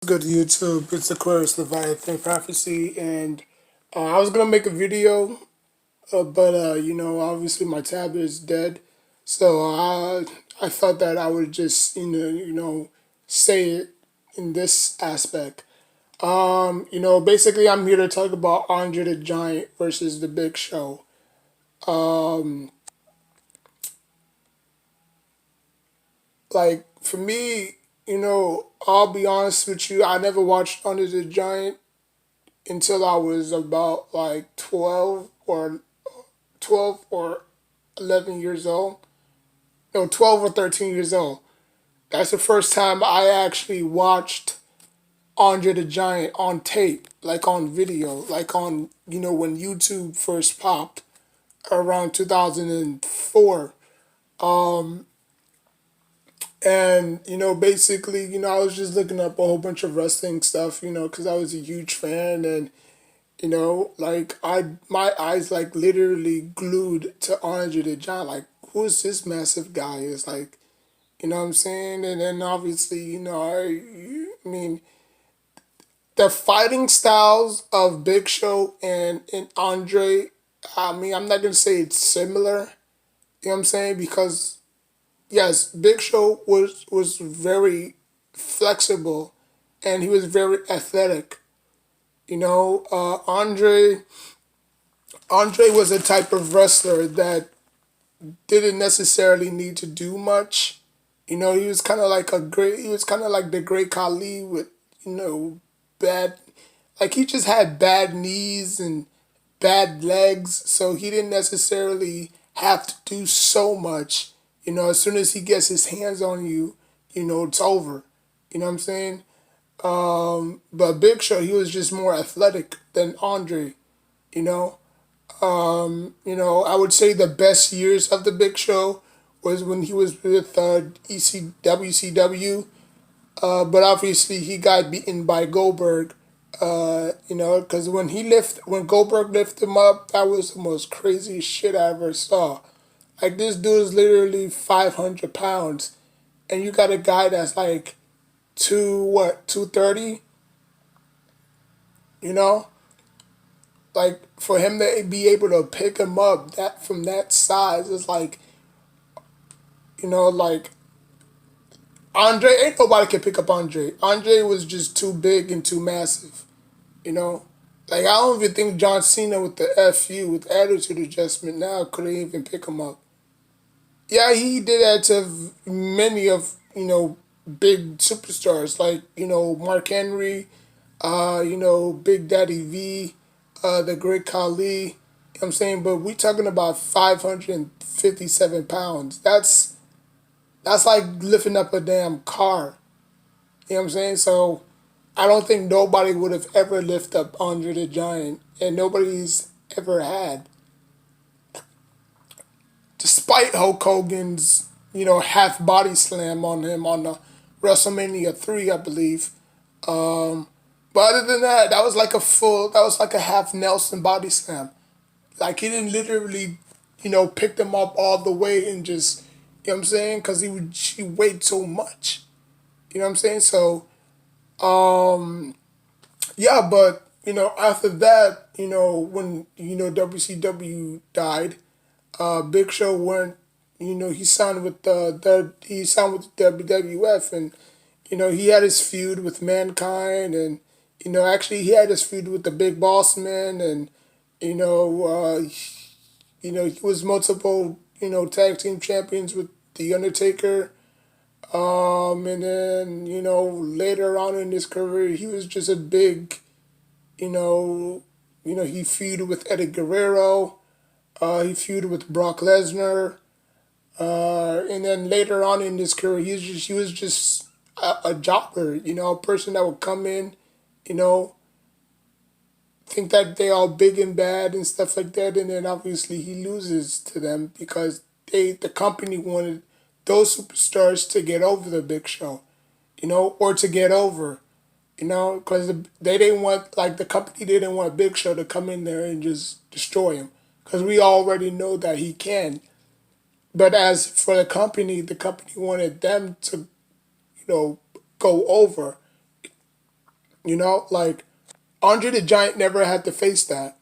Good YouTube. It's Aquarius Leviathan Prophecy, and I was gonna make a video, but obviously my tablet is dead, so I thought that I would just say it in this aspect. Basically, I'm here to talk about Andre the Giant versus the Big Show. Um, like for me, I'll be honest with you. I never watched Andre the Giant until I was about like 12 or 11 years old. No, 12 or 13 years old. That's the first time I actually watched Andre the Giant on tape, like on video, like on, when YouTube first popped around 2004. Um, and, basically, I was just looking up a whole bunch of wrestling stuff, because I was a huge fan. And like my eyes like literally glued to Andre the Giant. Like, who is this massive guy? It's like, you know what I'm saying? And then obviously, I mean, the fighting styles of Big Show and Andre. I mean, I'm not gonna say it's similar. You know what I'm saying? Because yes, Big Show was very flexible, and he was very athletic. Andre was a type of wrestler that didn't necessarily need to do much. He was kind of like he was kind of like the Great Khali with, bad, like he just had bad knees and bad legs, so he didn't necessarily have to do so much. As soon as he gets his hands on you, it's over. You know what I'm saying? But Big Show, he was just more athletic than Andre, you know? I would say the best years of the Big Show was when he was with WCW. But obviously he got beaten by Goldberg. Because when Goldberg lifted him up, that was the most crazy shit I ever saw. Like, this dude is literally 500 pounds, and you got a guy that's like 230. You know, like for him to be able to pick him up that from that size is like, like Andre, ain't nobody can pick up Andre. Andre was just too big and too massive, you know? Like, I don't even think John Cena with the FU, with attitude adjustment now, couldn't even pick him up. Yeah, he did that to many of, big superstars like, Mark Henry, Big Daddy V, the Great Khali. You know what I'm saying? But we talking about 557 pounds. That's like lifting up a damn car. You know what I'm saying? So I don't think nobody would have ever lifted up Andre the Giant, and nobody's ever had. Despite Hulk Hogan's, half body slam on him on the WrestleMania 3, I believe. But other than that, that was like a half Nelson body slam. Like, he didn't literally, pick them up all the way and just, you know what I'm saying? Because he weighed so much. You know what I'm saying? So, yeah, but, after that, when, WCW died, Big Show went, he signed with the WWF, and, he had his feud with Mankind, and, actually he had his feud with the Big Boss Man, and, you know, uh, he was multiple, tag team champions with The Undertaker. And then, later on in his career, he was just a big, you know, he feuded with Eddie Guerrero. He feuded with Brock Lesnar. And then later on in his career, he was just a jobber, a person that would come in, you know, think that they all big and bad and stuff like that, and then obviously he loses to them because the company wanted those superstars to get over the Big Show, or to get over, because they didn't want, like, the company didn't want Big Show to come in there and just destroy him, because we already know that he can. But as for the company wanted them to, go over. Like Andre the Giant never had to face that.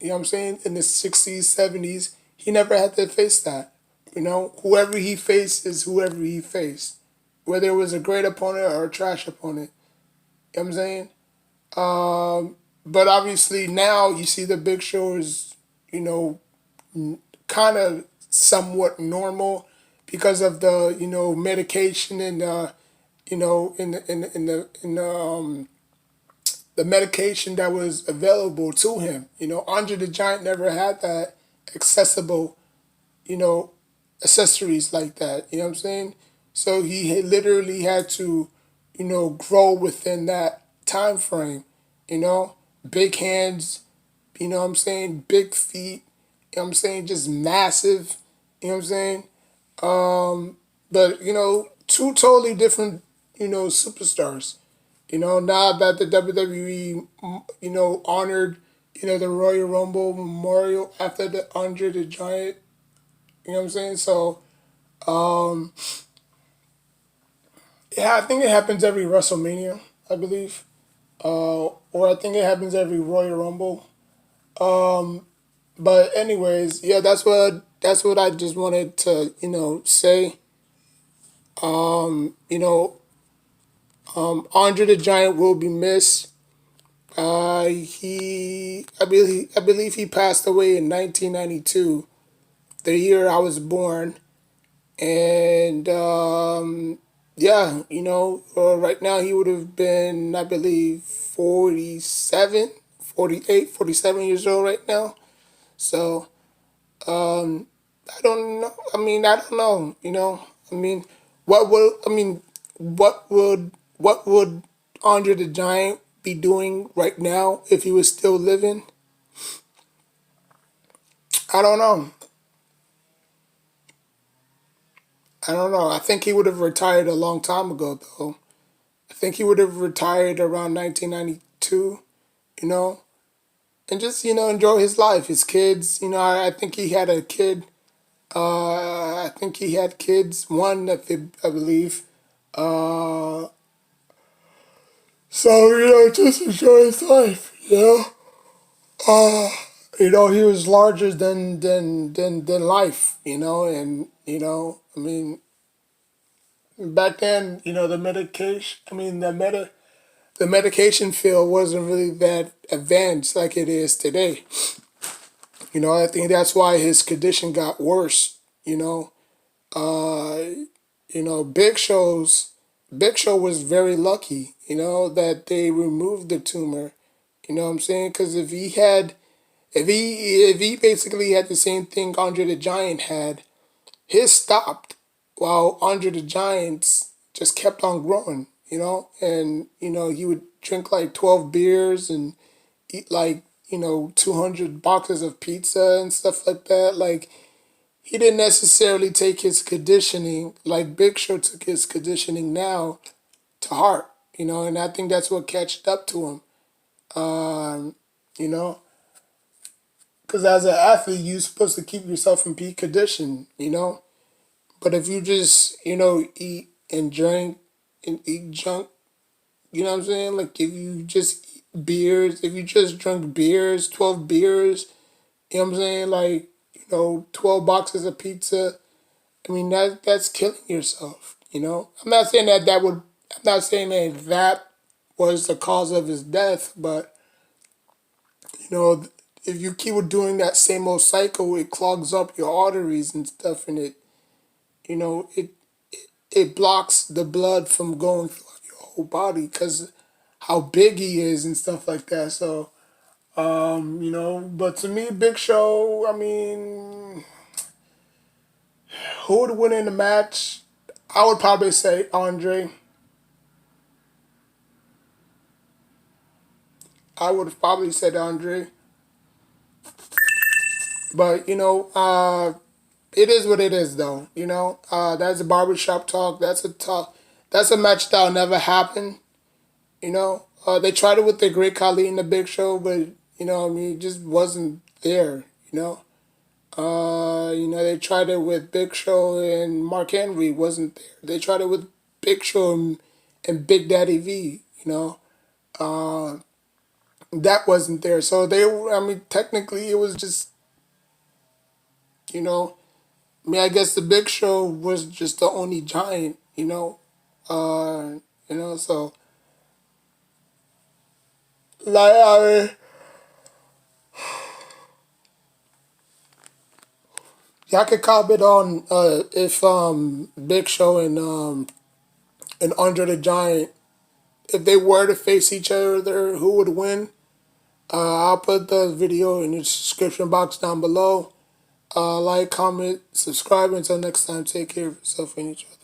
You know what I'm saying? In the 60s, 70s, he never had to face that. Whoever he faced is whoever he faced, whether it was a great opponent or a trash opponent. You know what I'm saying? But obviously now you see the Big Show is, you know, kind of somewhat normal because of the, medication and, the medication that was available to him. Andre the Giant never had that accessible, you know, accessories like that. You know what I'm saying? So literally had to, grow within that time frame. You know, big hands. You know what I'm saying? Big feet. You know what I'm saying? Just massive. You know what I'm saying? But two totally different, superstars. Now that the WWE, honored, the Royal Rumble Memorial after the Andre the Giant. You know what I'm saying? So, yeah, I think it happens every WrestleMania, I believe, or I think it happens every Royal Rumble. But anyways, yeah, that's what I just wanted to, say. You know, Andre the Giant will be missed. I believe he passed away in 1992, the year I was born, and yeah, right now he would have been, I believe, 47, 48, 47 years old right now. So I don't know. I don't know. I mean, what would Andre the Giant be doing right now if he was still living? I don't know. I don't know. I think he would have retired a long time ago, though. I think he would have retired around 1992, you know, and just, enjoy his life, his kids. I think he had a kid. I think he had kids, one, I believe. Uh, so, just enjoy his life, he was larger than life, and, back then, the medication field wasn't really that advanced like it is today. I think that's why his condition got worse. Uh, Big Show was very lucky. That they removed the tumor. You know what I'm saying? Because if he basically had the same thing Andre the Giant had, his stopped, while Andre the Giant's just kept on growing. And he would drink like 12 beers and eat like 200 boxes of pizza and stuff like that. Like, he didn't necessarily take his conditioning like Big Show took his conditioning now to heart. And I think that's what catched up to him. Um, you know, because as an athlete, you're supposed to keep yourself in peak condition. But if you just eat and drink and eat junk, you know what I'm saying? Like, if you just eat beers, if you just drink beers, 12 beers, you know what I'm saying? Like, 12 boxes of pizza. I mean, that's killing yourself. I'm not saying I'm not saying that was the cause of his death, but you know, if you keep doing that same old cycle, it clogs up your arteries and stuff, and you know, it it blocks the blood from going throughout your whole body because how big he is and stuff like that. So, but to me, Big Show, I mean, who would win in the match? I would probably say Andre. I would have probably said Andre, but it is what it is, though. That's a barbershop talk. That's a talk. That's a match that'll never happen. They tried it with the Great Khali in the Big Show, but it just wasn't there. They tried it with Big Show and Mark Henry, wasn't there. They tried it with Big Show and Big Daddy V. That wasn't there. So I mean, technically, it was just, you know, I mean, I guess the Big Show was just the only giant, so like y'all could comment on if Big Show and Andre the Giant, if they were to face each other, who would win? I'll put the video in the description box down below. Like, comment, subscribe. Until next time, take care of yourself and each other.